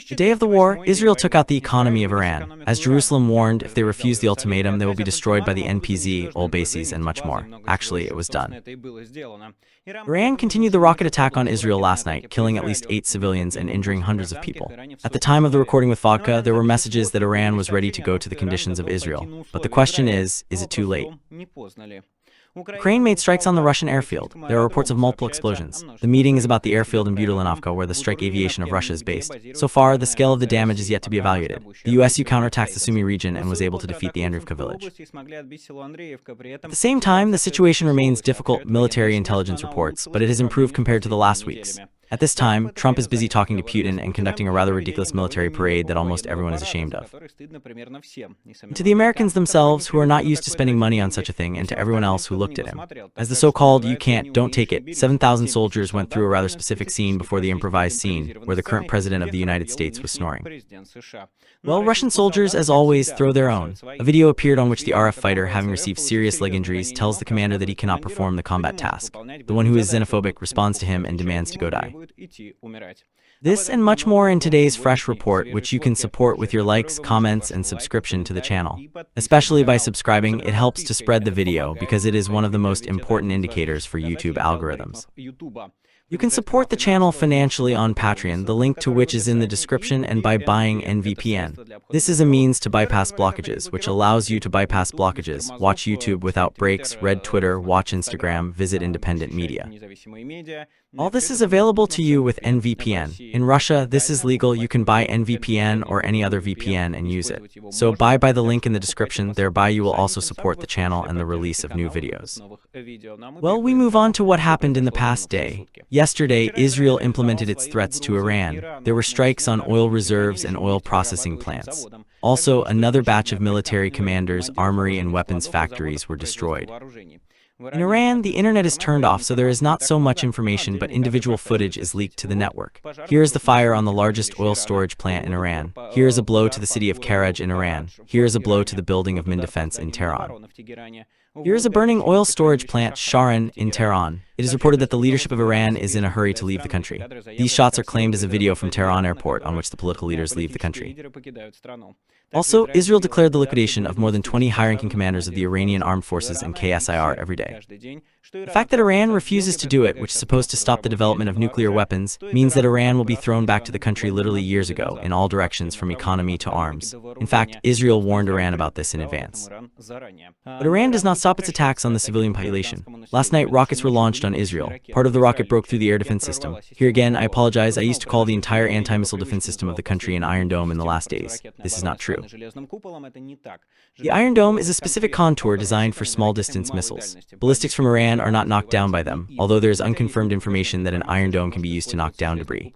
The day of the war, Israel took out the economy of Iran. As Jerusalem warned, if they refuse the ultimatum, they will be destroyed by the NPZ, oil bases, and much more. Actually, it was done. Iran continued the rocket attack on Israel last night, killing at least 8 civilians and injuring hundreds of people. At the time of the recording with Vodka, there were messages that Iran was ready to go to the conditions of Israel. But the question is it too late? Ukraine made strikes on the Russian airfield. There are reports of multiple explosions. The meeting is about the airfield in Buturlinovka, where the strike aviation of Russia is based. So far, the scale of the damage is yet to be evaluated. The USU counterattacked the Sumy region and was able to defeat the Andreyevka village. At the same time, the situation remains difficult, military intelligence reports, but it has improved compared to the last weeks. At this time, Trump is busy talking to Putin and conducting a rather ridiculous military parade that almost everyone is ashamed of. To the Americans themselves, who are not used to spending money on such a thing, and to everyone else who looked at him. As the so-called "you can't, don't take it," 7,000 soldiers went through a rather specific scene before the improvised scene, where the current president of the United States was snoring. Well, Russian soldiers, as always, throw their own. A video appeared on which the RF fighter, having received serious leg injuries, tells the commander that he cannot perform the combat task. The one who is xenophobic responds to him and demands to go die. This and much more in today's Fresh Report, which you can support with your likes, comments, and subscription to the channel. Especially by subscribing, it helps to spread the video because it is one of the most important indicators for YouTube algorithms. You can support the channel financially on Patreon, the link to which is in the description, and by buying NVPN. This is a means to bypass blockages, which allows you to bypass blockages, watch YouTube without breaks, read Twitter, watch Instagram, visit independent media. All this is available to you with NVPN. In Russia, this is legal. You can buy NVPN or any other VPN and use it. So buy by the link in the description, thereby you will also support the channel and the release of new videos. Well, we move on to what happened in the past day. Yesterday, Israel implemented its threats to Iran. There were strikes on oil reserves and oil processing plants. Also, another batch of military commanders, armory and weapons factories were destroyed. In Iran, the internet is turned off, so there is not so much information, but individual footage is leaked to the network. Here is the fire on the largest oil storage plant in Iran. Here is a blow to the city of Karaj in Iran. Here is a blow to the building of Min Defense in Tehran. Here is a burning oil storage plant, Sharon, in Tehran. It is reported that the leadership of Iran is in a hurry to leave the country. These shots are claimed as a video from Tehran airport on which the political leaders leave the country. Also, Israel declared the liquidation of more than 20 high-ranking commanders of the Iranian Armed Forces and KSIR every day. The fact that Iran refuses to do it, which is supposed to stop the development of nuclear weapons, means that Iran will be thrown back to the country literally years ago, in all directions from economy to arms. In fact, Israel warned Iran about this in advance. But Iran does not stop its attacks on the civilian population. Last night, rockets were launched on Israel. Part of the rocket broke through the air defense system. Here again, I apologize, I used to call the entire anti-missile defense system of the country an Iron Dome in the last days. This is not true. The Iron Dome is a specific contour designed for small-distance missiles. Ballistics from Iran are not knocked down by them, although there is unconfirmed information that an Iron Dome can be used to knock down debris.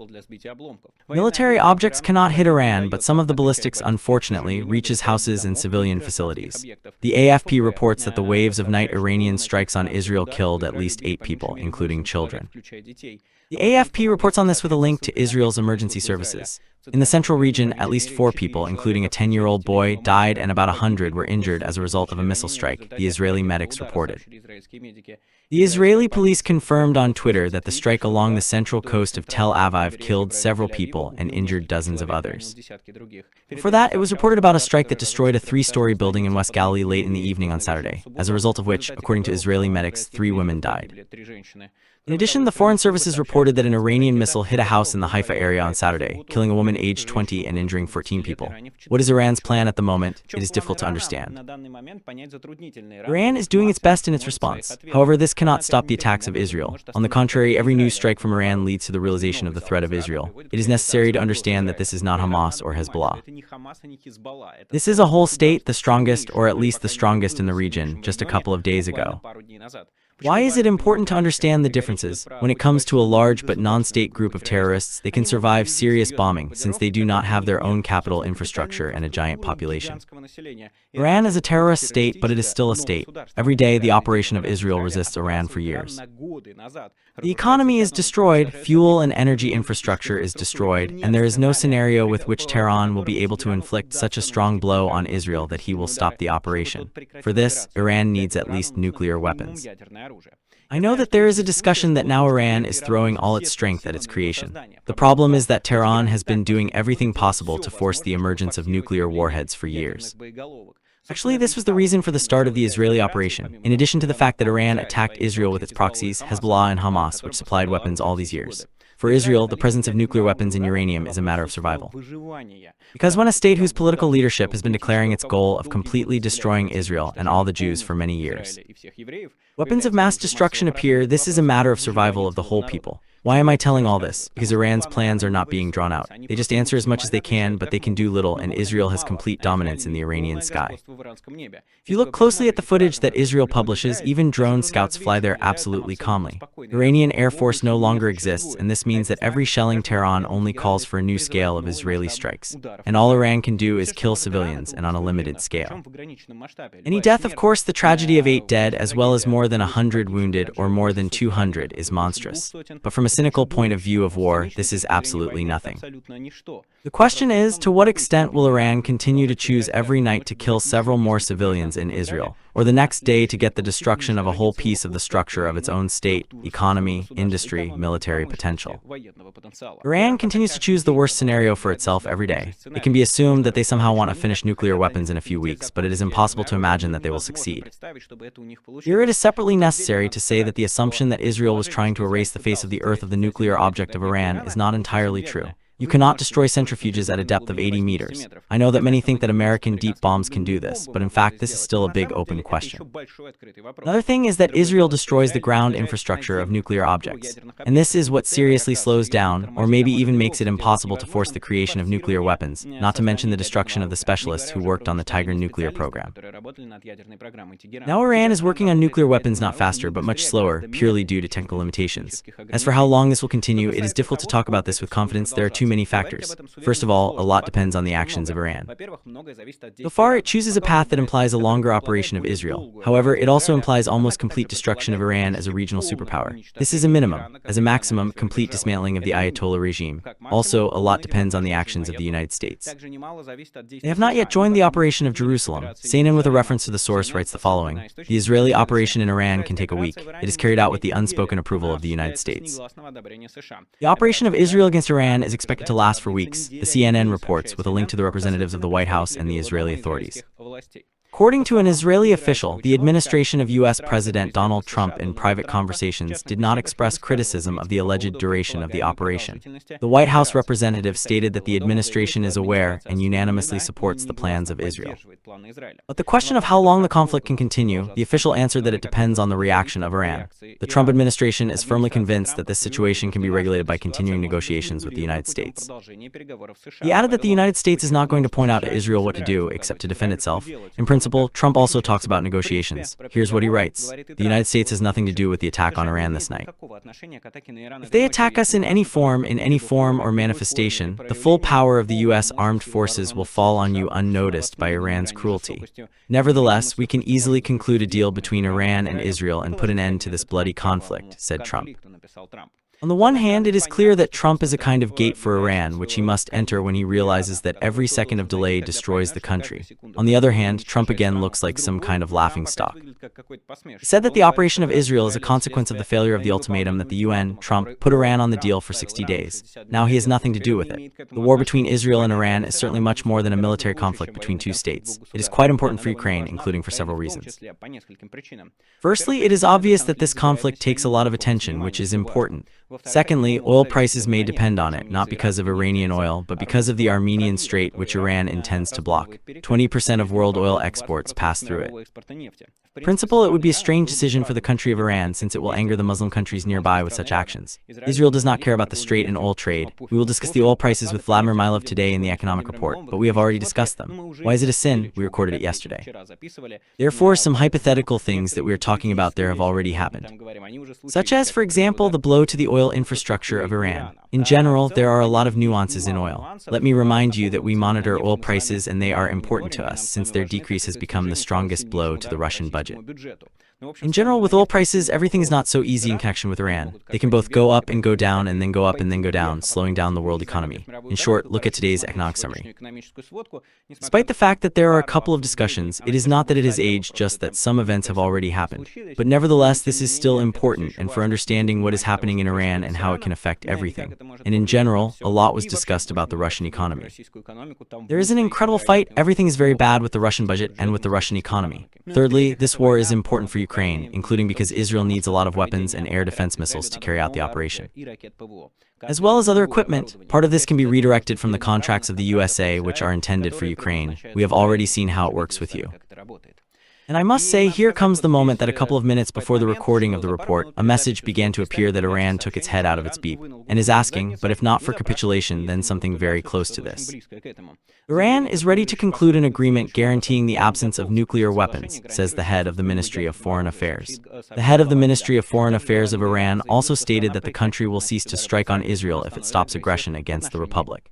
Military objects cannot hit Iran, but some of the ballistics, unfortunately, reaches houses and civilian facilities. The AFP reports that the waves of night Iranian strikes on Israel killed at least 8 people, including children. The AFP reports on this with a link to Israel's emergency services. In the central region, at least 4 people, including a 10-year-old boy, died and about 100 were injured as a result of a missile strike, the Israeli medics reported. The Israeli police confirmed on Twitter that the strike along the central coast of Tel Aviv killed several people and injured dozens of others. Before that, it was reported about a strike that destroyed a 3-story building in West Galilee late in the evening on Saturday, as a result of which, according to Israeli medics, 3 women died. In addition, the Foreign Services reported that an Iranian missile hit a house in the Haifa area on Saturday, killing a woman aged 20 and injuring 14 people. What is Iran's plan at the moment? It is difficult to understand. Iran is doing its best in its response. However, this cannot stop the attacks of Israel. On the contrary, every new strike from Iran leads to the realization of the threat of Israel. It is necessary to understand that this is not Hamas or Hezbollah. This is a whole state, the strongest, or at least the strongest in the region, just a couple of days ago. Why is it important to understand the differences? When it comes to a large but non-state group of terrorists, they can survive serious bombing since they do not have their own capital infrastructure and a giant population. Iran is a terrorist state, but it is still a state. Every day, the operation of Israel resists Iran for years. The economy is destroyed, fuel and energy infrastructure is destroyed, and there is no scenario with which Tehran will be able to inflict such a strong blow on Israel that he will stop the operation. For this, Iran needs at least nuclear weapons. I know that there is a discussion that now Iran is throwing all its strength at its creation. The problem is that Tehran has been doing everything possible to force the emergence of nuclear warheads for years. Actually, this was the reason for the start of the Israeli operation, in addition to the fact that Iran attacked Israel with its proxies, Hezbollah and Hamas, which supplied weapons all these years. For Israel, the presence of nuclear weapons and uranium is a matter of survival. Because when a state whose political leadership has been declaring its goal of completely destroying Israel and all the Jews for many years, weapons of mass destruction appear, this is a matter of survival of the whole people. Why am I telling all this? Because Iran's plans are not being drawn out. They just answer as much as they can, but they can do little, and Israel has complete dominance in the Iranian sky. If you look closely at the footage that Israel publishes, even drone scouts fly there absolutely calmly. Iranian Air Force no longer exists, and this means that every shelling Tehran only calls for a new scale of Israeli strikes. And all Iran can do is kill civilians, and on a limited scale. Any death, of course, the tragedy of 8 dead, as well as more than 100 wounded or more than 200 is monstrous. But from a cynical point of view of war, this is absolutely nothing. The question is, to what extent will Iran continue to choose every night to kill several more civilians in Israel, or the next day to get the destruction of a whole piece of the structure of its own state, economy, industry, military potential? Iran continues to choose the worst scenario for itself every day. It can be assumed that they somehow want to finish nuclear weapons in a few weeks, but it is impossible to imagine that they will succeed. Here it is separately necessary to say that the assumption that Israel was trying to erase the face of the earth of the nuclear object of Iran is not entirely true. You cannot destroy centrifuges at a depth of 80 meters. I know that many think that American deep bombs can do this, but in fact this is still a big open question. Another thing is that Israel destroys the ground infrastructure of nuclear objects. And this is what seriously slows down, or maybe even makes it impossible to force the creation of nuclear weapons, not to mention the destruction of the specialists who worked on the Tiger nuclear program. Now Iran is working on nuclear weapons not faster, but much slower, purely due to technical limitations. As for how long this will continue, it is difficult to talk about this with confidence. There are too many factors. First of all, a lot depends on the actions of Iran. So far, it chooses a path that implies a longer operation of Israel. However, it also implies almost complete destruction of Iran as a regional superpower. This is a minimum. As a maximum, complete dismantling of the Ayatollah regime. Also, a lot depends on the actions of the United States. They have not yet joined the operation of Jerusalem. CNN, with a reference to the source, writes the following: The Israeli operation in Iran can take a week. It is carried out with the unspoken approval of the United States. The operation of Israel against Iran is expected to last for weeks, the CNN reports, with a link to the representatives of the White House and the Israeli authorities. According to an Israeli official, the administration of U.S. President Donald Trump in private conversations did not express criticism of the alleged duration of the operation. The White House representative stated that the administration is aware and unanimously supports the plans of Israel. But the question of how long the conflict can continue, the official answered that it depends on the reaction of Iran. The Trump administration is firmly convinced that this situation can be regulated by continuing negotiations with the United States. He added that the United States is not going to point out to Israel what to do, except to defend itself. In principle, Trump also talks about negotiations. Here's what he writes: The United States has nothing to do with the attack on Iran this night. If they attack us in any form or manifestation, the full power of the U.S. Armed Forces will fall on you unnoticed by Iran's cruelty. Nevertheless, we can easily conclude a deal between Iran and Israel and put an end to this bloody conflict, said Trump. On the one hand, it is clear that Trump is a kind of gate for Iran, which he must enter when he realizes that every second of delay destroys the country. On the other hand, Trump again looks like some kind of laughingstock. He said that the operation of Israel is a consequence of the failure of the ultimatum that the UN, Trump, put Iran on the deal for 60 days. Now he has nothing to do with it. The war between Israel and Iran is certainly much more than a military conflict between two states. It is quite important for Ukraine, including for several reasons. Firstly, it is obvious that this conflict takes a lot of attention, which is important. Secondly, oil prices may depend on it, not because of Iranian oil, but because of the Armenian Strait, which Iran intends to block. 20% of world oil exports pass through it. In principle, it would be a strange decision for the country of Iran, since it will anger the Muslim countries nearby with such actions. Israel does not care about the strait and oil trade. We will discuss the oil prices with Vladimir Milov today in the economic report, but we have already discussed them. Why is it a sin? We recorded it yesterday. Therefore, some hypothetical things that we are talking about there have already happened. Such as, for example, the blow to the oil infrastructure of Iran. In general, there are a lot of nuances in oil. Let me remind you that we monitor oil prices and they are important to us, since their decrease has become the strongest blow to the Russian budget. In general, with oil prices, everything is not so easy in connection with Iran. They can both go up and go down and then go up and then go down, slowing down the world economy. In short, look at today's economic summary. Despite the fact that there are a couple of discussions, it is not that it has aged, just that some events have already happened. But nevertheless, this is still important, and for understanding what is happening in Iran and how it can affect everything. And in general, a lot was discussed about the Russian economy. There is an incredible fight. Everything is very bad with the Russian budget and with the Russian economy. Thirdly, this war is important for Ukraine, including because Israel needs a lot of weapons and air defense missiles to carry out the operation. As well as other equipment, part of this can be redirected from the contracts of the USA, which are intended for Ukraine. We have already seen how it works with you. And I must say, here comes the moment that a couple of minutes before the recording of the report, a message began to appear that Iran took its head out of its beep, and is asking, but if not for capitulation, then something very close to this. Iran is ready to conclude an agreement guaranteeing the absence of nuclear weapons, says the head of the Ministry of Foreign Affairs. The head of the Ministry of Foreign Affairs of Iran also stated that the country will cease to strike on Israel if it stops aggression against the Republic.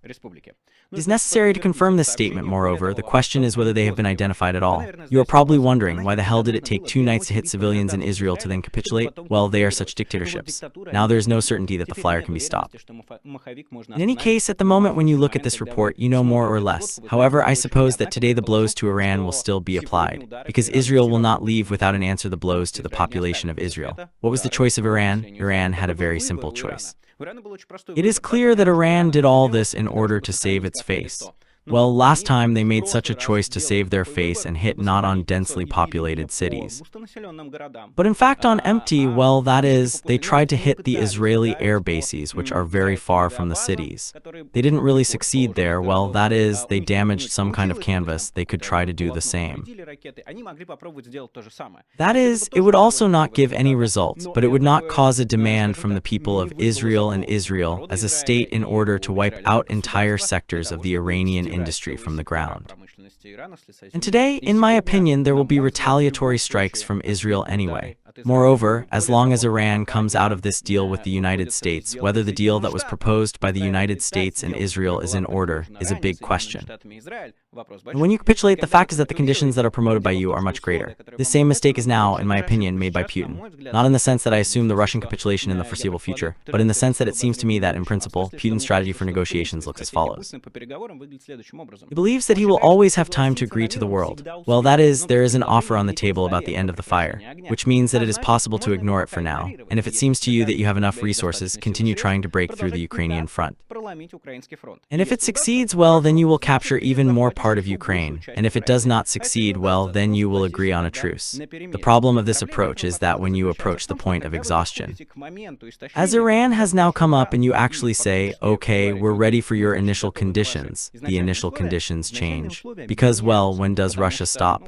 It is necessary to confirm this statement. Moreover, the question is whether they have been identified at all. You are probably wondering, why the hell did it take 2 nights to hit civilians in Israel to then capitulate? Well, they are such dictatorships. Now there is no certainty that the flyer can be stopped. In any case, at the moment when you look at this report, you know more or less. However, I suppose that today the blows to Iran will still be applied, because Israel will not leave without an answer the blows to the population of Israel. What was the choice of Iran? Iran had a very simple choice. It is clear that Iran did all this in order to save its face. Well, last time they made such a choice to save their face and hit not on densely populated cities, but in fact on empty, well, that is, they tried to hit the Israeli air bases, which are very far from the cities. They didn't really succeed there. Well, that is, they damaged some kind of canvas. They could try to do the same. That is, it would also not give any results, but it would not cause a demand from the people of Israel and Israel as a state in order to wipe out entire sectors of the Iranian industry from the ground. And today, in my opinion, there will be retaliatory strikes from Israel anyway. Moreover, as long as Iran comes out of this deal with the United States, whether the deal that was proposed by the United States and Israel is in order is a big question. And when you capitulate, the fact is that the conditions that are promoted by you are much greater. This same mistake is now, in my opinion, made by Putin. Not in the sense that I assume the Russian capitulation in the foreseeable future, but in the sense that it seems to me that, in principle, Putin's strategy for negotiations looks as follows. He believes that he will always have time to agree to the world. Well, that is, there is an offer on the table about the end of the fire, which means that it is possible to ignore it for now, and if it seems to you that you have enough resources, continue trying to break through the Ukrainian front. And if it succeeds, well, then you will capture even more part of Ukraine, and if it does not succeed, well, then you will agree on a truce. The problem of this approach is that when you approach the point of exhaustion, as Iran has now come up and you actually say, okay, we're ready for your initial conditions, the initial conditions change. Because, well, when does Russia stop?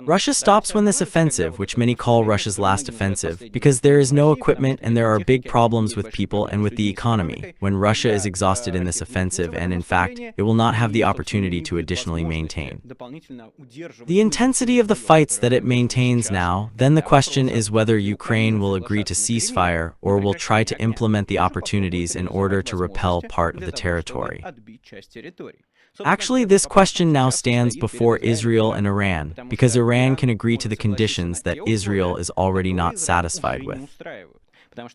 Russia stops when this offensive, which many call Russia's last offensive, because there is no equipment and there are big problems with people and with the economy, when Russia is exhausted in this offensive and, in fact, it will not have the opportunity to additionally maintain the intensity of the fights that it maintains now, then the question is whether Ukraine will agree to ceasefire or will try to implement the opportunities in order to repel part of the territory. Actually, this question now stands before Israel and Iran, because Iran can agree to the conditions that Israel is already not satisfied with.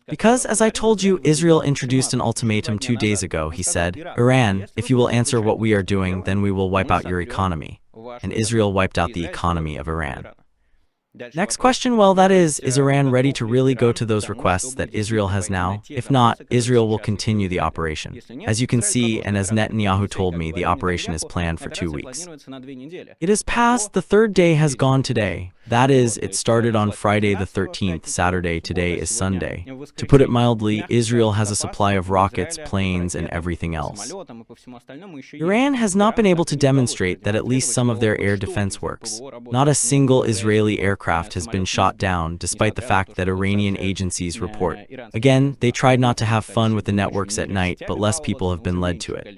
Because, as I told you, Israel introduced an ultimatum 2 days ago. He said, Iran, if you will answer what we are doing, then we will wipe out your economy. And Israel wiped out the economy of Iran. Next question, well, that is Iran ready to really go to those requests that Israel has now? If not, Israel will continue the operation. As you can see, and as Netanyahu told me, the operation is planned for 2 weeks. It is past, the 3rd day has gone today. That is, it started on Friday the 13th, Saturday, today is Sunday. To put it mildly, Israel has a supply of rockets, planes, and everything else. Iran has not been able to demonstrate that at least some of their air defense works. Not a single Israeli aircraft has been shot down, despite the fact that Iranian agencies report. Again, they tried not to have fun with the networks at night, but less people have been led to it.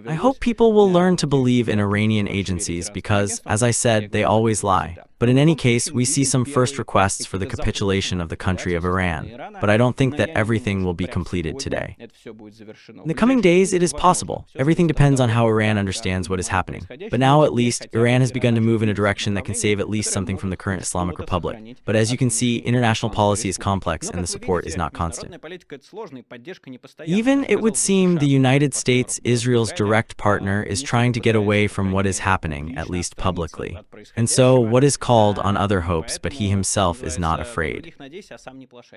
I hope people will learn to believe in Iranian agencies because, as I said, they always lie. But in any case, we see some first requests for the capitulation of the country of Iran, but I don't think that everything will be completed today. In the coming days, it is possible. Everything depends on how Iran understands what is happening. But now, at least, Iran has begun to move in a direction that can save at least something from the current Islamic Republic. But as you can see, international policy is complex and the support is not constant. Even it would seem the United States, Israel's direct partner, is trying to get away from what is happening, at least publicly. And so, what is called on other hopes, but he himself is not afraid.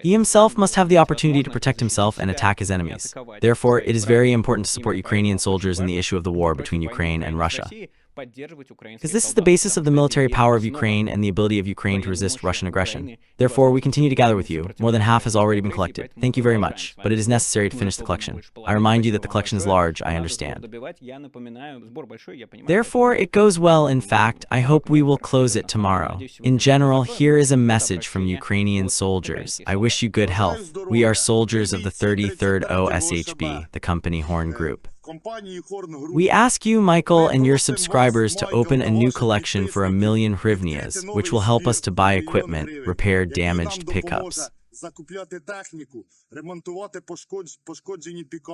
He himself must have the opportunity to protect himself and attack his enemies. Therefore, it is very important to support Ukrainian soldiers in the issue of the war between Ukraine and Russia. Because this is the basis of the military power of Ukraine and the ability of Ukraine to resist Russian aggression. Therefore, we continue to gather with you. More than half has already been collected. Thank you very much, but it is necessary to finish the collection. I remind you that the collection is large, I understand. Therefore, it goes well. In fact, I hope we will close it tomorrow. In general, here is a message from Ukrainian soldiers. I wish you good health. We are soldiers of the 33rd OSHB, the company Horn Group. We ask you, Michael, and your subscribers to open a new collection for 1 million hryvnias, which will help us to buy equipment, repair damaged pickups.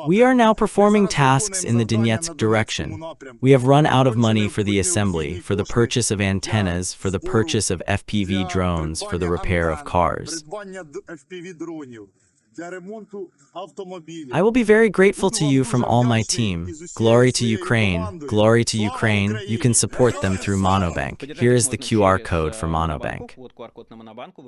We are now performing tasks in the Donetsk direction. We have run out of money for the assembly, for the purchase of antennas, for the purchase of FPV drones, for the repair of cars. I will be very grateful to you from all my team. Glory to Ukraine. Glory to Ukraine. You can support them through Monobank. Here is the QR code for Monobank.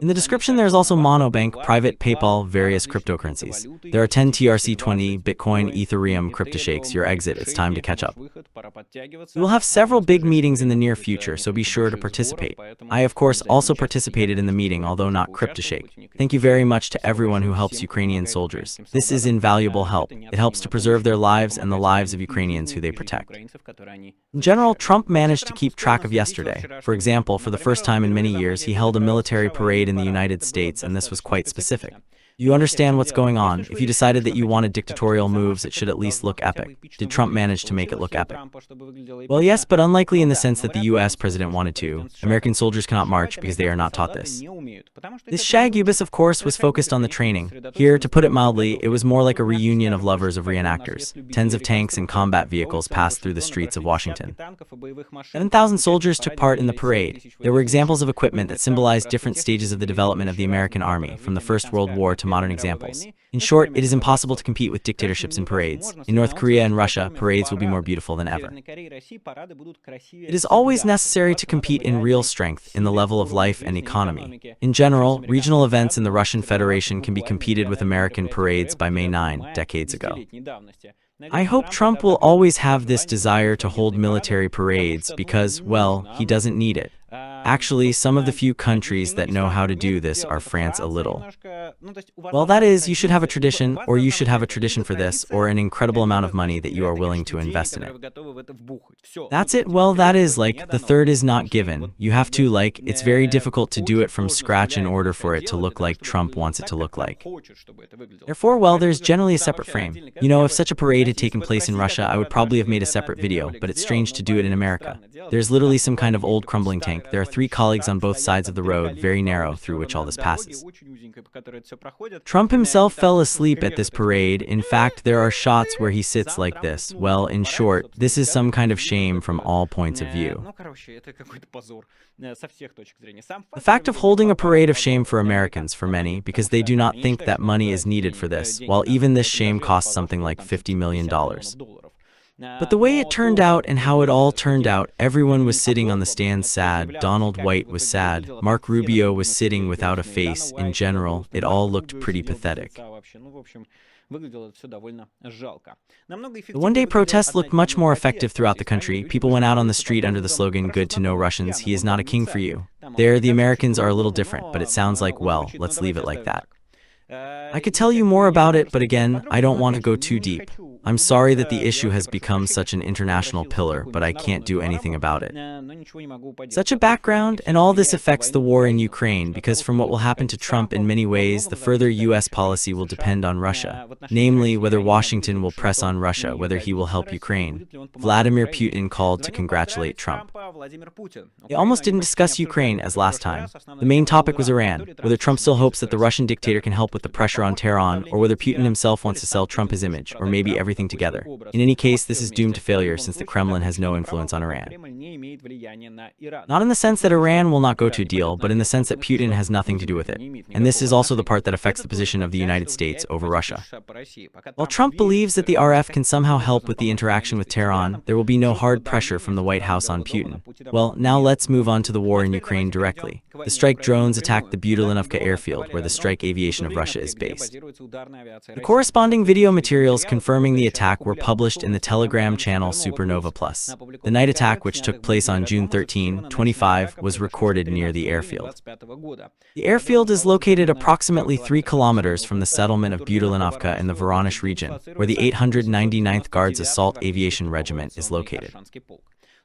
In the description there is also Monobank, private PayPal, various cryptocurrencies. There are 10 TRC20, Bitcoin, Ethereum, CryptoShakes. Your exit, it's time to catch up. We will have several big meetings in the near future, so be sure to participate. I, of course, also participated in the meeting, although not CryptoShake. Thank you very much to everyone who helps Ukrainian soldiers. This is invaluable help. It helps to preserve their lives and the lives of Ukrainians who they protect. In general, Trump managed to keep track of yesterday. For example, for the first time in many years, he held a military parade in the United States, and this was quite specific. You understand what's going on. If you decided that you wanted dictatorial moves, it should at least look epic. Did Trump manage to make it look epic? Well, yes, but unlikely in the sense that the US president wanted to. American soldiers cannot march because they are not taught this. This shagubus, of course, was focused on the training. Here, to put it mildly, it was more like a reunion of lovers of reenactors. Tens of tanks and combat vehicles passed through the streets of Washington. 7,000 soldiers took part in the parade. There were examples of equipment that symbolized different stages of the development of the American Army, from the First World War to modern examples. In short, it is impossible to compete with dictatorships in parades. In North Korea and Russia, parades will be more beautiful than ever. It is always necessary to compete in real strength, in the level of life and economy. In general, regional events in the Russian Federation can be competed with American parades by May 9, decades ago. I hope Trump will always have this desire to hold military parades because, well, he doesn't need it. Actually, some of the few countries that know how to do this are France a little. Well, that is, you should have a tradition, or you should have a tradition for this, or an incredible amount of money that you are willing to invest in it. That's it. Well, that is, like, the third is not given. You have to, like, it's very difficult to do it from scratch in order for it to look like Trump wants it to look like. Therefore, well, there's generally a separate frame. You know, if such a parade had taken place in Russia, I would probably have made a separate video, but it's strange to do it in America. There's literally some kind of old crumbling tank. There are 3 colleagues on both sides of the road, very narrow, through which all this passes. Trump himself fell asleep at this parade. In fact, there are shots where he sits like this. Well, in short, this is some kind of shame from all points of view. The fact of holding a parade of shame for Americans, for many, because they do not think that money is needed for this, while even this shame costs something like $50 million. But the way it turned out and how it all turned out, everyone was sitting on the stands sad, Donald White was sad, Mark Rubio was sitting without a face. In general, it all looked pretty pathetic. The one-day protests looked much more effective throughout the country. People went out on the street under the slogan, "Good to know Russians, he is not a king for you." There, the Americans are a little different, but it sounds like, well, let's leave it like that. I could tell you more about it, but again, I don't want to go too deep. I'm sorry that the issue has become such an international pillar, but I can't do anything about it. Such a background, and all this affects the war in Ukraine, because from what will happen to Trump in many ways, the further US policy will depend on Russia. Namely, whether Washington will press on Russia, whether he will help Ukraine. Vladimir Putin called to congratulate Trump. They almost didn't discuss Ukraine as last time. The main topic was Iran, whether Trump still hopes that the Russian dictator can help with the pressure on Tehran, or whether Putin himself wants to sell Trump his image, or maybe everything together. In any case, this is doomed to failure since the Kremlin has no influence on Iran. Not in the sense that Iran will not go to a deal, but in the sense that Putin has nothing to do with it. And this is also the part that affects the position of the United States over Russia. While Trump believes that the RF can somehow help with the interaction with Tehran, there will be no hard pressure from the White House on Putin. Well, now let's move on to the war in Ukraine directly. The strike drones attacked the Buturlinovka airfield, where the strike aviation of Russia is based. The corresponding video materials confirming the attack were published in the Telegram channel Supernova Plus. The night attack, which took place on June 13, 2025, was recorded near the airfield. The airfield is located approximately 3 kilometers from the settlement of Buturlinovka in the Voronezh region, where the 899th Guards Assault Aviation Regiment is located.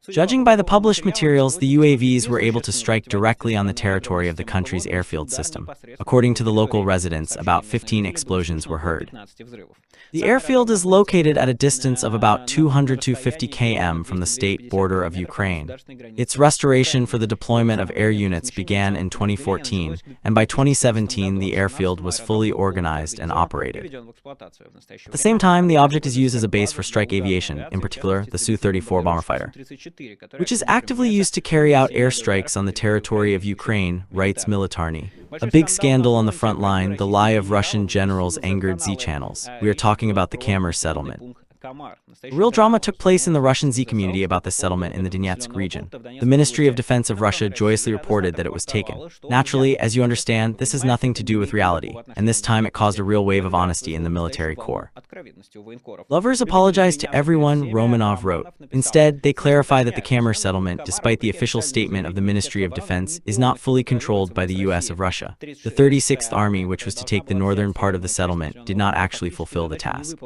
Judging by the published materials, the UAVs were able to strike directly on the territory of the country's airfield system. According to the local residents, about 15 explosions were heard. The airfield is located at a distance of about 200–250 km from the state border of Ukraine. Its restoration for the deployment of air units began in 2014, and by 2017 the airfield was fully organized and operated. At the same time, the object is used as a base for strike aviation, in particular the Su-34 bomber fighter, which is actively used to carry out airstrikes on the territory of Ukraine, writes Militarny. A big scandal on the front line, the lie of Russian generals angered Z channels. We are talking about the Kamar settlement. A real drama took place in the Russian Z community about this settlement in the Donetsk region. The Ministry of Defense of Russia joyously reported that it was taken. Naturally, as you understand, this has nothing to do with reality, and this time it caused a real wave of honesty in the military corps. Lovers apologized to everyone, Romanov wrote. Instead, they clarify that the Kamar settlement, despite the official statement of the Ministry of Defense, is not fully controlled by the US of Russia. The 36th Army, which was to take the northern part of the settlement, did not actually fulfill the task.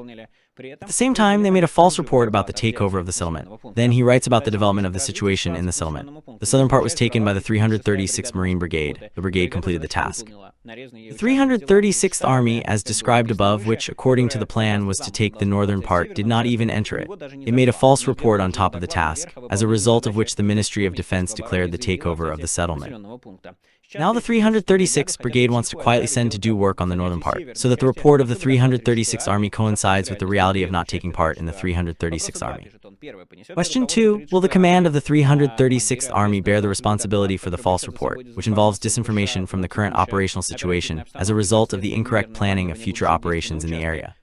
At the same time, they made a false report about the takeover of the settlement. Then he writes about the development of the situation in the settlement. The southern part was taken by the 336th Marine Brigade. The brigade completed the task. The 336th Army, as described above, which, according to the plan, was to take the northern part, did not even enter it. It made a false report on top of the task, as a result of which the Ministry of Defense declared the takeover of the settlement. Now the 336th Brigade wants to quietly send to do work on the northern part, so that the report of the 336th Army coincides with the reality of not taking part in the 336th Army. Question 2. Will the command of the 336th Army bear the responsibility for the false report, which involves disinformation from the current operational situation as a result of the incorrect planning of future operations in the area?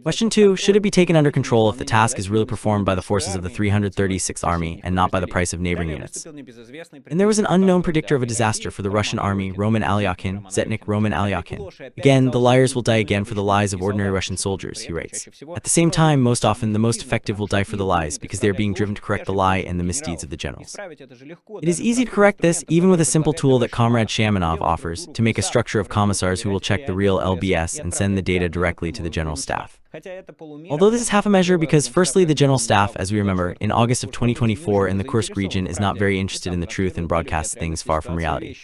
Question 2. Should it be taken under control if the task is really performed by the forces of the 336th Army and not by the price of neighboring units? And there was an unknown predictor of a disaster for the Russian army, Roman Alyakhin, Zetnik Roman Alyakhin. Again, the liars will die again for the lies of ordinary Russian soldiers, he writes. At the same time, most often, the most effective will die for the lies because they are being driven to correct the lie and the misdeeds of the generals. It is easy to correct this, even with a simple tool that Comrade Shamanov offers, to make a structure of commissars who will check the real LBS and send the data directly to the general staff. Although this is half a measure because, firstly, the general staff, as we remember, in August of 2024 in the Kursk region is not very interested in the truth and broadcasts things far from reality.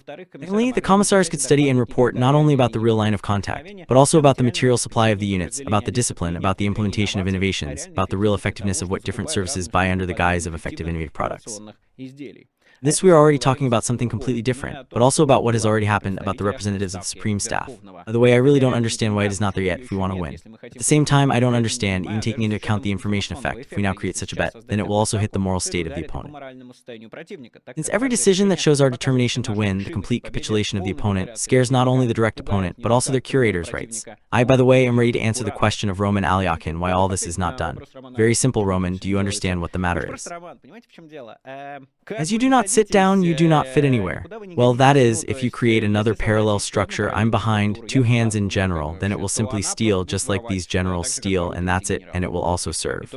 Secondly, the commissars could study and report not only about the real line of contact, but also about the material supply of the units, about the discipline, about the implementation of innovations, about the real effectiveness of what different services buy under the guise of effective innovative products. This we are already talking about something completely different, but also about what has already happened about the representatives of the Supreme Staff. By the way, I really don't understand why it is not there yet if we want to win. At the same time, I don't understand, even taking into account the information effect, if we now create such a bet, then it will also hit the moral state of the opponent. Since every decision that shows our determination to win, the complete capitulation of the opponent, scares not only the direct opponent, but also their curators' rights. I, by the way, am ready to answer the question of Roman Alyakhin why all this is not done. Very simple, Roman, do you understand what the matter is? As you do not sit down, you do not fit anywhere. Well, that is, if you create another parallel structure, I'm behind, two hands in general, then it will simply steal just like these generals steal, and that's it, and it will also serve.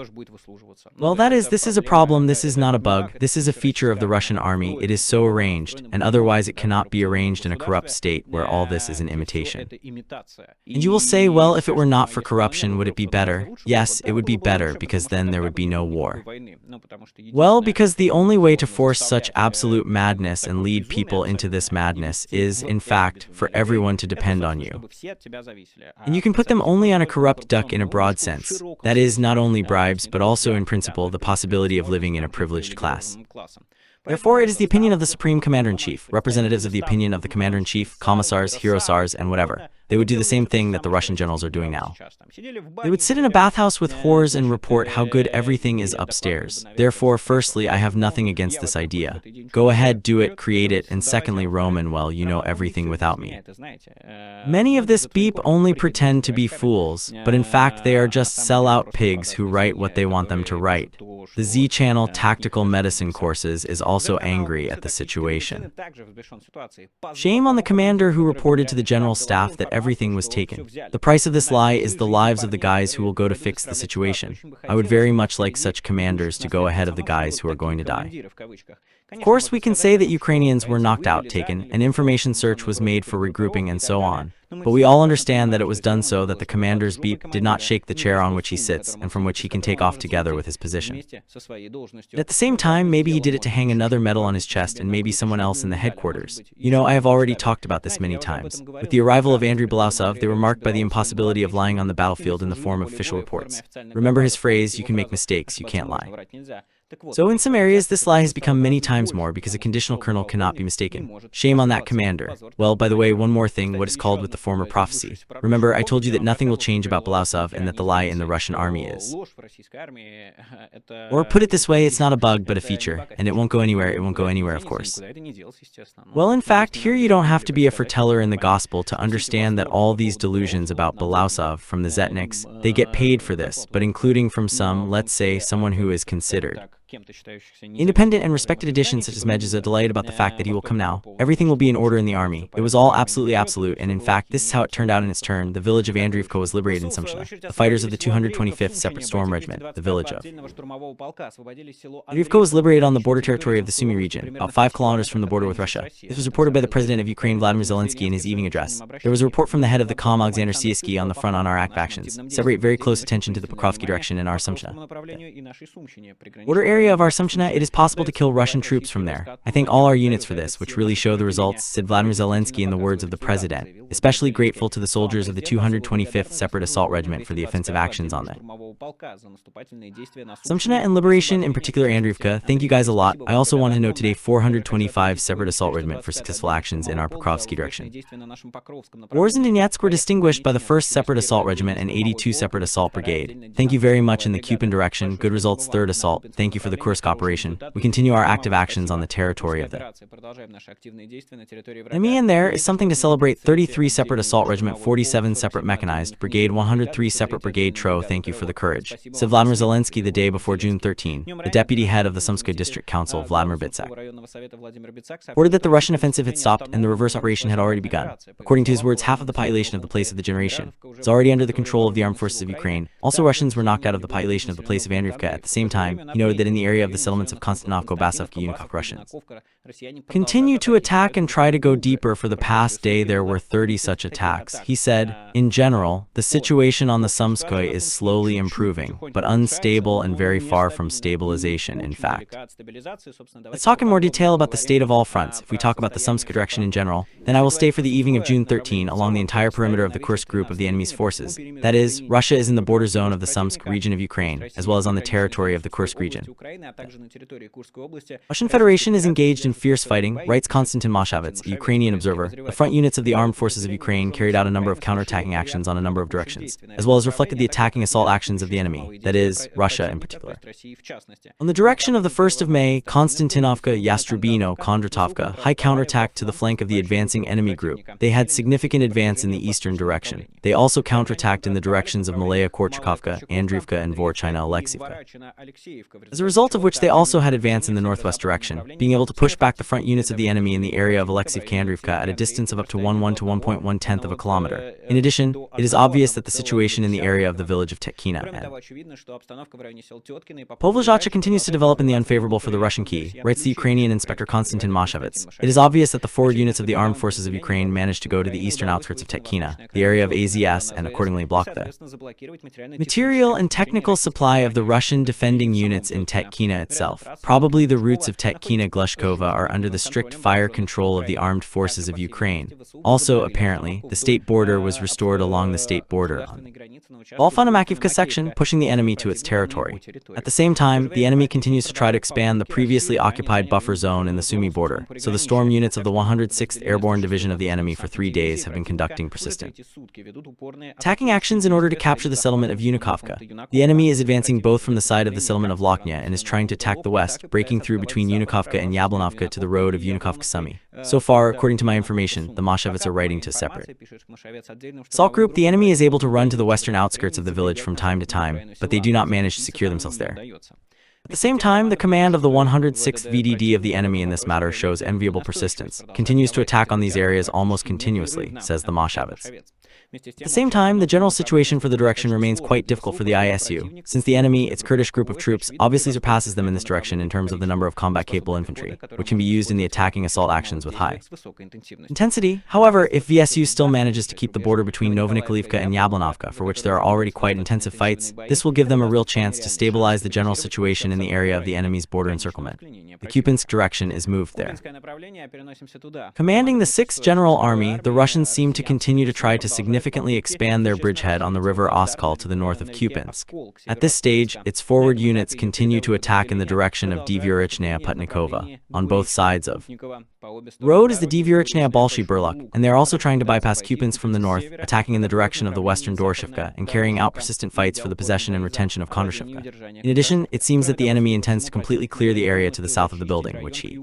Well, that is, this is a problem, this is not a bug, this is a feature of the Russian army, it is so arranged, and otherwise it cannot be arranged in a corrupt state where all this is an imitation. And you will say, well, if it were not for corruption, would it be better? Yes, it would be better, because then there would be no war? Well, because the only way to force such absolute madness and lead people into this madness is, in fact, for everyone to depend on you. And you can put them only on a corrupt duck in a broad sense. That is, not only bribes, but also in principle the possibility of living in a privileged class. Therefore, it is the opinion of the Supreme Commander-in-Chief, representatives of the opinion of the Commander-in-Chief, commissars, hero-sars, and whatever. They would do the same thing that the Russian generals are doing now. They would sit in a bathhouse with whores and report how good everything is upstairs. Therefore, firstly, I have nothing against this idea. Go ahead, do it, create it, and secondly, Roman, well, you know everything without me. Many of this beep only pretend to be fools, but in fact they are just sell-out pigs who write what they want them to write. The Z-Channel Tactical Medicine Courses is also angry at the situation. Shame on the commander who reported to the general staff that everything was taken. The price of this lie is the lives of the guys who will go to fix the situation. I would very much like such commanders to go ahead of the guys who are going to die. Of course, we can say that Ukrainians were knocked out, taken, an information search was made for regrouping and so on. But we all understand that it was done so that the commander's beep did not shake the chair on which he sits and from which he can take off together with his position. But at the same time, maybe he did it to hang another medal on his chest and maybe someone else in the headquarters. You know, I have already talked about this many times. With the arrival of Andrey Belousov, they were marked by the impossibility of lying on the battlefield in the form of official reports. Remember his phrase, you can make mistakes, you can't lie. So in some areas, this lie has become many times more because a conditional colonel cannot be mistaken. Shame on that commander. Well, by the way, one more thing, what is called with the former prophecy. Remember, I told you that nothing will change about Belousov and that the lie in the Russian army is. Or put it this way, it's not a bug but a feature, and it won't go anywhere, of course. Well, in fact, here you don't have to be a foreteller in the gospel to understand that all these delusions about Belousov from the Zetniks, they get paid for this, but including from some, let's say, someone who is considered independent and respected editions such as Medj is delighted about the fact that he will come now. Everything will be in order in the army. It was all absolutely absolute, and in fact, this is how it turned out in its turn. The village of Andreyevka was liberated in Sumy. The fighters of the 225th Separate Storm Regiment, the village of Andreyevka was liberated on the border territory of the Sumy region, about 5 kilometers from the border with Russia. This was reported by the President of Ukraine, Vladimir Zelensky, in his evening address. There was a report from the head of the COM, Alexander Siersky, on the front on our active actions. Separate very close attention to the Pokrovsky direction and our Sumy. Border area of our Sumy, it is possible to kill Russian troops from there. I thank all our units for this, which really show the results, said Vladimir Zelensky in the words of the President, especially grateful to the soldiers of the 225th Separate Assault Regiment for the offensive actions on them. Sumy and Liberation, in particular Andreyevka, thank you guys a lot. I also want to note today 425 Separate Assault Regiment for successful actions in our Pokrovsky direction. Wars in Donetsk were distinguished by the 1st Separate Assault Regiment and 82 Separate Assault Brigade. Thank you very much in the Kupin direction, good results 3rd Assault, thank you for the Kursk operation. We continue our active actions on the territory of the enemy, and there is something to celebrate. 33 Separate Assault Regiment, 47 Separate Mechanized Brigade, 103 Separate Brigade Tro, thank you for the courage, said Vladimir Zelensky the day before June 13. The deputy head of the Sumskoye District Council, Vladimir Bitsak, reported that the Russian offensive had stopped and the reverse operation had already begun. According to his words, half of the population of the place of the generation is already under the control of the armed forces of Ukraine. Also, Russians were knocked out of the population of the place of Andreyevka. At the same time, he noted that in the area of the settlements of Konstantinovka, Basovka, Unikov, Russians continue to attack and try to go deeper. For the past day, there were 30 such attacks. He said, in general, the situation on the Sumskoye is slowly improving, but unstable and very far from stabilization, in fact. Let's talk in more detail about the state of all fronts. If we talk about the Sumskoye direction in general, then I will stay for the evening of June 13 along the entire perimeter of the Kursk group of the enemy's forces. That is, Russia is in the border zone of the Sumsk region of Ukraine, as well as on the territory of the Kursk region. Russian Federation is engaged in fierce fighting, writes Konstantin Mashavets, a Ukrainian observer. The front units of the armed forces of Ukraine carried out a number of counterattacking actions on a number of directions, as well as reflected the attacking assault actions of the enemy, that is, Russia in particular. On the direction of the 1st of May, Konstantinovka, Yastrubino, Kondratovka, high counterattack to the flank of the advancing enemy group. They had significant advance in the eastern direction. They also counterattacked in the directions of Malaya Korchakovka, Andreyevka, and Vorchina Alexievka. As a result, result of which they also had advance in the northwest direction, being able to push back the front units of the enemy in the area of Alexeyevka Andreyevka at a distance of up to 1 to 1.1 of a kilometer. In addition, it is obvious that the situation in the area of the village of Tetkina and Povlezhacha continues to develop in the unfavorable for the Russian key, writes the Ukrainian inspector Konstantin Mashevitz. It is obvious that the forward units of the armed forces of Ukraine managed to go to the eastern outskirts of Tetkina, the area of AZS, and accordingly block the material and technical supply of the Russian defending units in Tetkina itself. Probably the routes of Tetkina Glushkova are under the strict fire control of the armed forces of Ukraine. Also, apparently, the state border was restored along the state border on Volfana-Makivka section, pushing the enemy to its territory. At the same time, the enemy continues to try to expand the previously occupied buffer zone in the Sumy border, so the storm units of the 106th Airborne Division of the enemy for 3 days have been conducting persistent attacking actions in order to capture the settlement of Unikovka. The enemy is advancing both from the side of the settlement of Lochnia and is trying to attack the west, breaking through between Unikovka and Yablanovka to the road of Unikovka-Sumy. So far, according to my information, the Mashevits are writing to separate assault group. The enemy is able to run to the western outskirts of the village from time to time, but they do not manage to secure themselves there. At the same time, the command of the 106th VDD of the enemy in this matter shows enviable persistence, continues to attack on these areas almost continuously, says the Mashevits. At the same time, the general situation for the direction remains quite difficult for the ISU, since the enemy, its Kurdish group of troops, obviously surpasses them in this direction in terms of the number of combat-capable infantry, which can be used in the attacking assault actions with high intensity. However, if VSU still manages to keep the border between Novonikolivka and Yablanovka, for which there are already quite intensive fights, this will give them a real chance to stabilize the general situation in the area of the enemy's border encirclement. The Kupiansk direction is moved there. Commanding the 6th General Army, the Russians seem to continue to try to significantly expand their bridgehead on the river Oskal to the north of Kupiansk. At this stage, its forward units continue to attack in the direction of Dvurichnaya Putnikova, on both sides of road is the Dvurichnaya Balshi Burluk, and they are also trying to bypass Kupiansk from the north, attacking in the direction of the western Dorshivka and carrying out persistent fights for the possession and retention of Kondrashivka. In addition, it seems that the enemy intends to completely clear the area to the south of the building, which he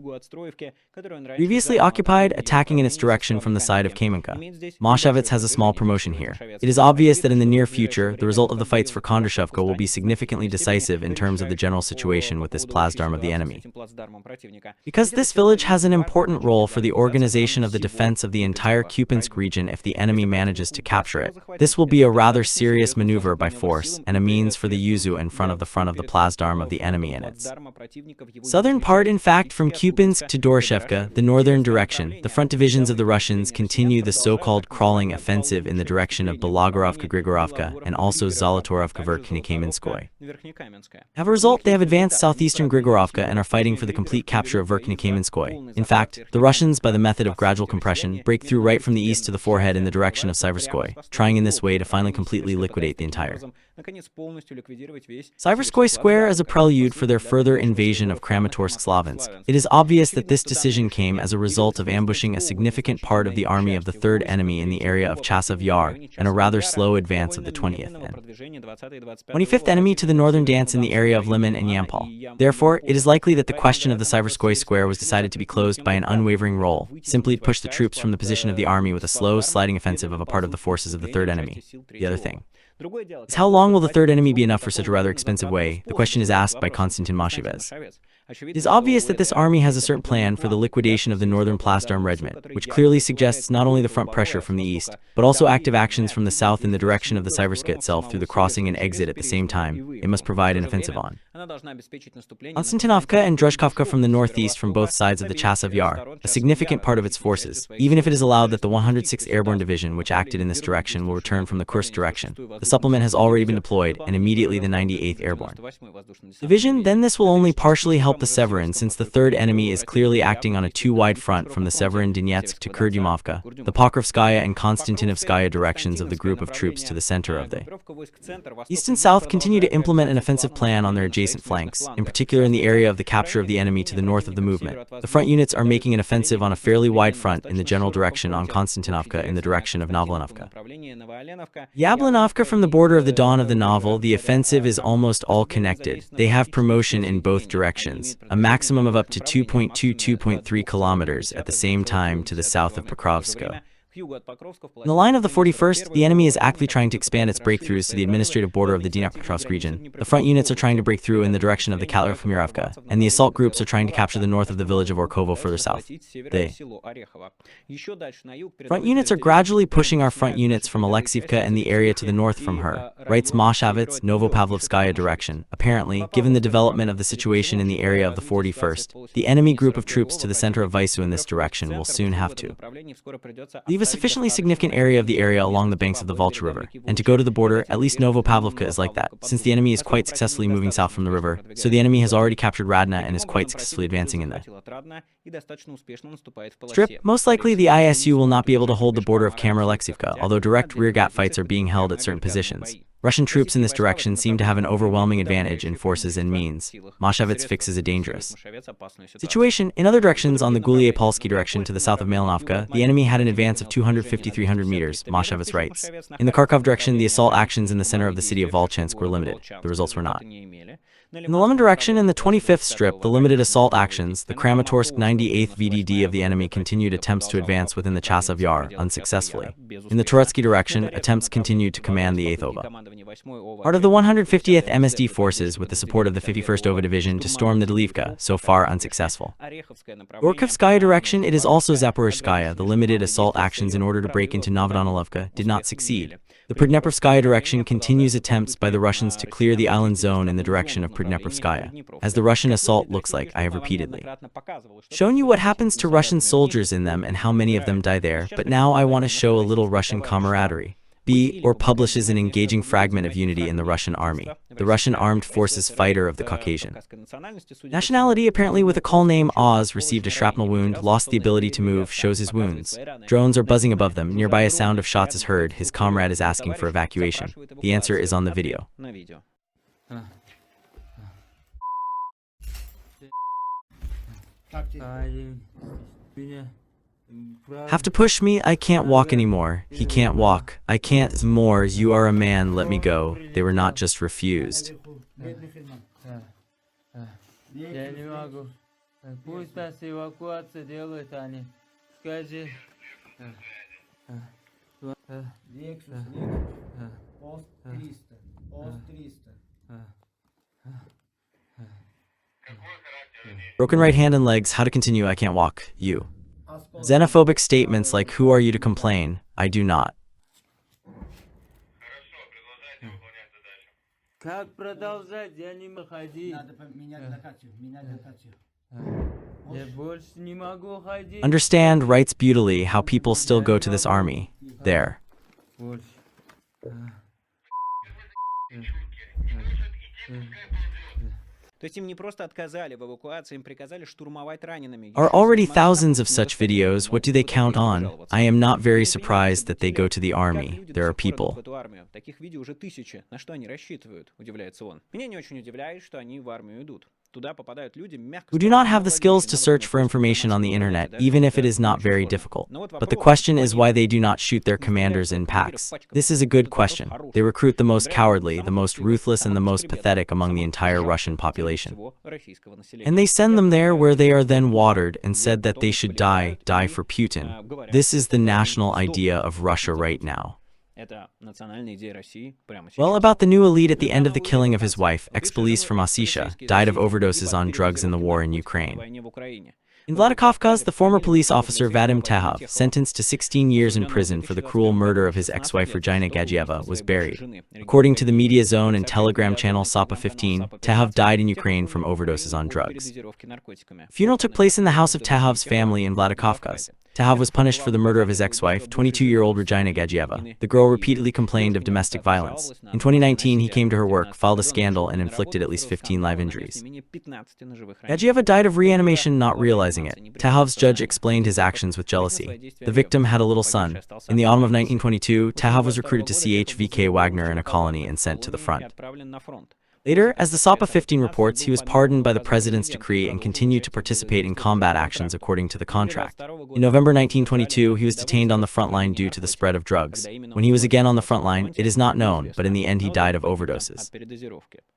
previously occupied, attacking in its direction from the side of Kamenka. Mashevitz has a small promotion here. It is obvious that in the near future, the result of the fights for Kondrashivka will be significantly decisive in terms of the general situation with this Plazdarm of the enemy. Because this village has an important role for the organization of the defense of the entire Kupiansk region if the enemy manages to capture it. This will be a rather serious maneuver by force and a means for the Yuzu in front of the Plazdarm of the enemy in its southern part. In fact, from Kupiansk to Dorshevka, the northern direction, the front divisions of the Russians continue the so-called crawling offensive in the direction of Belagorovka-Grigorovka and also Zolotorovka-Verkhnykamenskoye. As a result, they have advanced southeastern Grigorovka and are fighting for the complete capture of Verkhnykamenskoye. In fact, the Russians, by the method of gradual compression, break through right from the east to the forehead in the direction of Siverskoye, trying in this way to finally completely liquidate the entire Siverskoye Square as a prelude for their further invasion of Kramatorsk-Slavinsk. It is obvious that this decision came as a result of ambushing a significant part of the army of the third enemy in the area of Chasov Yar and a rather slow advance of the 20th and 25th enemy to the northern dance in the area of Liman and Yampol. Therefore, it is likely that the question of the Siverskoye Square was decided to be closed by an unwavering roll, simply to push the troops from the position of the army with a slow, sliding offensive of a part of the forces of the third enemy. The other thing is how long will the third enemy be enough for such a rather expensive way? The question is asked by Konstantin Mashevitz. It is obvious that this army has a certain plan for the liquidation of the Northern Plazdarm Regiment, which clearly suggests not only the front pressure from the east, but also active actions from the south in the direction of the Siverska itself through the crossing and exit at the same time. It must provide an offensive on Konstantinovka and Druzhkovka from the northeast from both sides of the Chasov Yar, a significant part of its forces, even if it is allowed that the 106th Airborne Division, which acted in this direction, will return from the Kursk direction. The supplement has already been deployed, and immediately the 98th Airborne Division. Then this will only partially help the Severin, since the third enemy is clearly acting on a too-wide front from the Severin-Donetsk to Kurdyumovka, the Pokrovskaya and Konstantinovskaya directions of the group of troops to the center of the east and south continue to implement an offensive plan on their adjacent flanks, in particular in the area of the capture of the enemy to the north of the movement. The front units are making an offensive on a fairly wide front in the general direction on Konstantinovka in the direction of Novlanovka. Yablanovka from the border of the Don of the Novel, the offensive is almost all connected. They have promotion in both directions, a maximum of up to 2.2-2.3 kilometers at the same time to the south of Pokrovsko. In the line of the 41st, the enemy is actively trying to expand its breakthroughs to the administrative border of the Dnipropetrovsk region. The front units are trying to break through in the direction of the Andreyevka, and the assault groups are trying to capture the north of the village of Orkovo further south. The front units are gradually pushing our front units from Alexeyevka and the area to the north from her, writes Mashavets, Novopavlovskaya direction. Apparently, given the development of the situation in the area of the 41st, the enemy group of troops to the center of Vysu in this direction will soon have to leave a sufficiently significant area of the area along the banks of the Volcha River, and to go to the border. At least Novopavlovka is like that, since the enemy is quite successfully moving south from the river, so the enemy has already captured Radna and is quite successfully advancing in the strip. Most likely the ISU will not be able to hold the border of Alexeyevka, although direct rearguard fights are being held at certain positions. Russian troops in this direction seem to have an overwhelming advantage in forces and means. Mashavets fixes a dangerous situation. In other directions, on the Gulie-Polsky direction to the south of Malinovka, the enemy had an advance of 250-300 meters, Mashavets writes. In the Kharkov direction, the assault actions in the center of the city of Volchansk were limited. The results were not. In the Lemon direction in the 25th strip, the limited assault actions, the Kramatorsk 98th VDD of the enemy continued attempts to advance within the Chasiv Yar, unsuccessfully. In the Turetsky direction, attempts continued to command the 8th OVA. Part of the 150th MSD forces, with the support of the 51st OVA division, to storm the Delivka, so far unsuccessful. Orkovskaya direction, it is also Zaporizhskaya, the limited assault actions in order to break into Novodonilovka did not succeed. The Pridneprovskaya direction continues attempts by the Russians to clear the island zone in the direction of Pridneprovskaya. As the Russian assault looks like, I have repeatedly shown you what happens to Russian soldiers in them and how many of them die there, but now I want to show a little Russian camaraderie. Or publishes an engaging fragment of unity in the Russian army, the Russian Armed Forces fighter of the Caucasian nationality, apparently with a call name Oz, received a shrapnel wound, lost the ability to move, shows his wounds. Drones are buzzing above them, nearby a sound of shots is heard, his comrade is asking for evacuation. The answer is on the video. Have to push me, I can't walk anymore. He can't walk. I can't more, you are a man, let me go. They were not just refused. Broken right hand and legs, how to continue, I can't walk. You. Xenophobic statements like, who are you to complain? I do not. Understand, writes Buturlinovka, how people still go to this army. There are already thousands of such videos. What do they count on? I am not very surprised that they go to the army. There are people who do not have the skills to search for information on the internet, even if it is not very difficult. But the question is why they do not shoot their commanders in packs. This is a good question. They recruit the most cowardly, the most ruthless, and the most pathetic among the entire Russian population. And they send them there where they are then watered and said that they should die for Putin. This is the national idea of Russia right now. Well, about the new elite at the end of the killing of his wife, ex-police from Ossetia, died of overdoses on drugs in the war in Ukraine. In Vladikavkaz, the former police officer Vadim Tehov, sentenced to 16 years in prison for the cruel murder of his ex-wife Regina Gagieva, was buried. According to the Media Zone and Telegram channel Sapa 15, Tehov died in Ukraine from overdoses on drugs. Funeral took place in the house of Tehov's family in Vladikavkaz. Tehov was punished for the murder of his ex-wife, 22-year-old Regina Gagieva. The girl repeatedly complained of domestic violence. In 2019, he came to her work, filed a scandal, and inflicted at least 15 live injuries. Gagieva died of reanimation, not realizing it. Tehov's judge explained his actions with jealousy. The victim had a little son. In the autumn of 1922, Tehov was recruited to CHVK Wagner in a colony and sent to the front. Later, as the Sapa 15 reports, he was pardoned by the president's decree and continued to participate in combat actions according to the contract. In November 1922, he was detained on the front line due to the spread of drugs. When he was again on the front line, it is not known, but in the end he died of overdoses.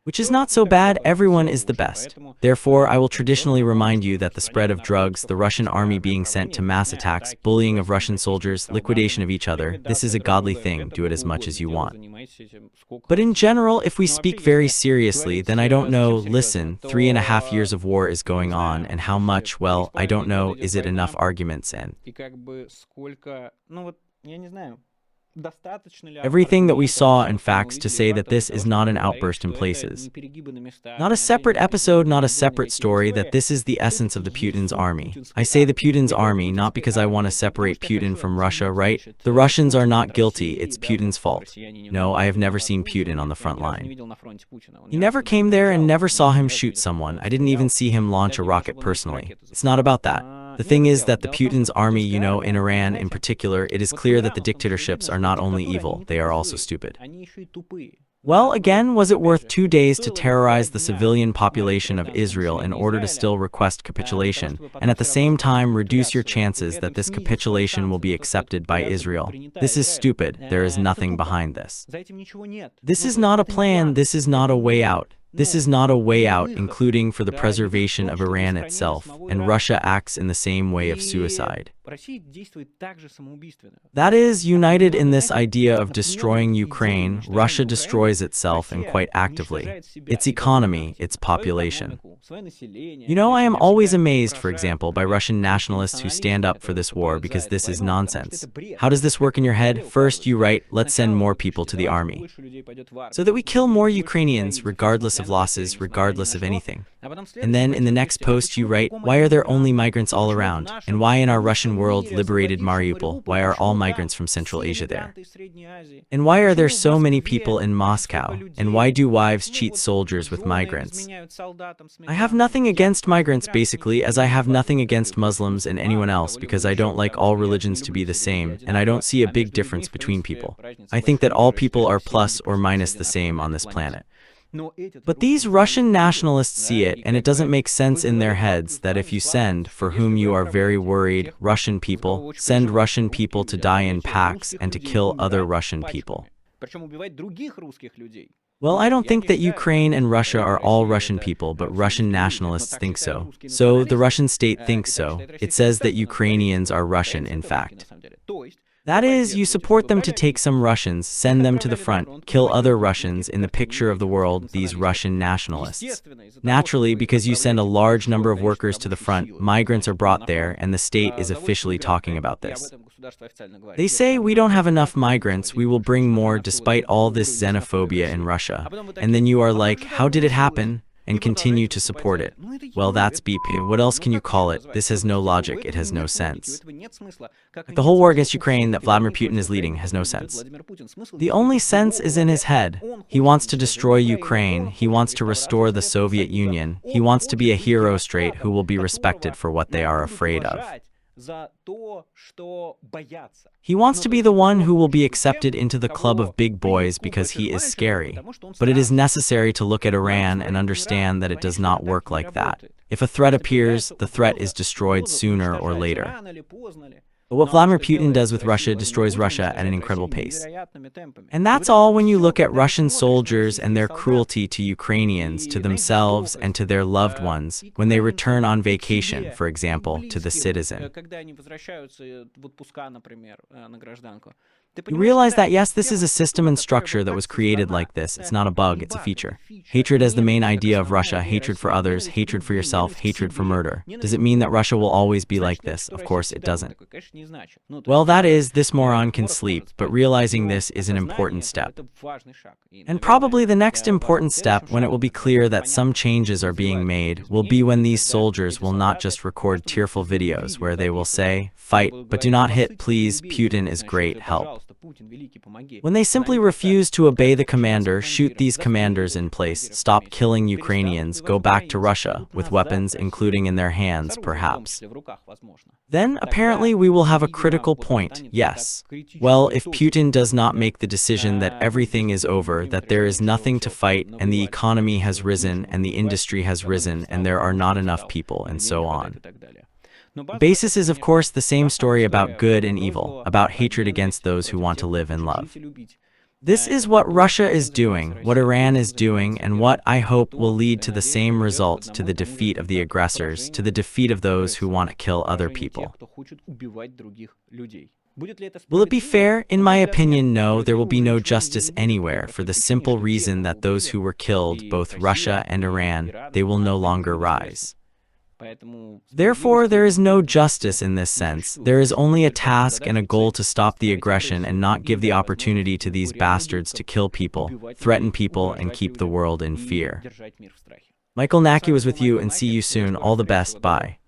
Which is not so bad, everyone is the best. Therefore, I will traditionally remind you that the spread of drugs, the Russian army being sent to mass attacks, bullying of Russian soldiers, liquidation of each other, this is a godly thing, do it as much as you want. But in general, if we speak very seriously, then I don't know, listen, 3.5 years of war is going on, and how much, well, I don't know, is it enough arguments and everything that we saw and facts to say that this is not an outburst in places. Not a separate episode, not a separate story, that this is the essence of the Putin's army. I say the Putin's army not because I want to separate Putin from Russia, right? The Russians are not guilty, it's Putin's fault. No, I have never seen Putin on the front line. He never came there and never saw him shoot someone. I didn't even see him launch a rocket personally. It's not about that. The thing is that the Putin's army, you know, in Iran in particular, it is clear that the dictatorships are not only evil, they are also stupid. Well, again, was it worth 2 days to terrorize the civilian population of Israel in order to still request capitulation, and at the same time reduce your chances that this capitulation will be accepted by Israel? This is stupid. There is nothing behind this. This is not a plan. This is not a way out. This is not a way out, including for the preservation of Iran itself, and Russia acts in the same way of suicide. That is, united in this idea of destroying Ukraine, Russia destroys itself and quite actively. Its economy, its population. You know, I am always amazed, for example, by Russian nationalists who stand up for this war because this is nonsense. How does this work in your head? First, you write, let's send more people to the army, so that we kill more Ukrainians, regardless of losses, regardless of anything. And then in the next post you write, why are there only migrants all around? And why in our Russian world liberated Mariupol, why are all migrants from Central Asia there? And why are there so many people in Moscow? And why do wives cheat soldiers with migrants? I have nothing against migrants basically, as I have nothing against Muslims and anyone else, because I don't like all religions to be the same, and I don't see a big difference between people. I think that all people are plus or minus the same on this planet. But these Russian nationalists see it, and it doesn't make sense in their heads that if you send, for whom you are very worried, Russian people, send Russian people to die in packs and to kill other Russian people. Well, I don't think that Ukraine and Russia are all Russian people, but Russian nationalists think so. So the Russian state thinks so. It says that Ukrainians are Russian, in fact. That is, you support them to take some Russians, send them to the front, kill other Russians in the picture of the world, these Russian nationalists. Naturally, because you send a large number of workers to the front, migrants are brought there, and the state is officially talking about this. They say, we don't have enough migrants, we will bring more despite all this xenophobia in Russia. And then you are like, how did it happen? And continue to support it. Well, that's BP. What else can you call it? This has no logic, it has no sense. The whole war against Ukraine that Vladimir Putin is leading has no sense. The only sense is in his head. He wants to destroy Ukraine, he wants to restore the Soviet Union, he wants to be a hero straight who will be respected for what they are afraid of. He wants to be the one who will be accepted into the club of big boys because he is scary. But it is necessary to look at Iran and understand that it does not work like that. If a threat appears, the threat is destroyed sooner or later. But what Vladimir Putin does with Russia destroys Russia at an incredible pace. And that's all when you look at Russian soldiers and their cruelty to Ukrainians, to themselves and to their loved ones, when they return on vacation, for example, to the citizen. You realize that yes, this is a system and structure that was created like this. It's not a bug, it's a feature. Hatred as the main idea of Russia, hatred for others, hatred for yourself, hatred for murder. Does it mean that Russia will always be like this? Of course it doesn't. Well, that is, this moron can sleep, but realizing this is an important step. And probably the next important step, when it will be clear that some changes are being made, will be when these soldiers will not just record tearful videos where they will say, fight, but do not hit, please, Putin is great, help. When they simply refuse to obey the commander, shoot these commanders in place, stop killing Ukrainians, go back to Russia, with weapons including in their hands, perhaps. Then, apparently, we will have a critical point, yes. Well, if Putin does not make the decision that everything is over, that there is nothing to fight, and the economy has risen, and the industry has risen, and there are not enough people, and so on. The basis is, of course, the same story about good and evil, about hatred against those who want to live and love. This is what Russia is doing, what Iran is doing, and what I hope will lead to the same result, to the defeat of the aggressors, to the defeat of those who want to kill other people. Will it be fair? In my opinion, no. There will be no justice anywhere, for the simple reason that those who were killed, both Russia and Iran, they will no longer rise. Therefore, there is no justice in this sense. There is only a task and a goal to stop the aggression and not give the opportunity to these bastards to kill people, threaten people, and keep the world in fear. Michael Nacke was with you, and see you soon. All the best. Bye.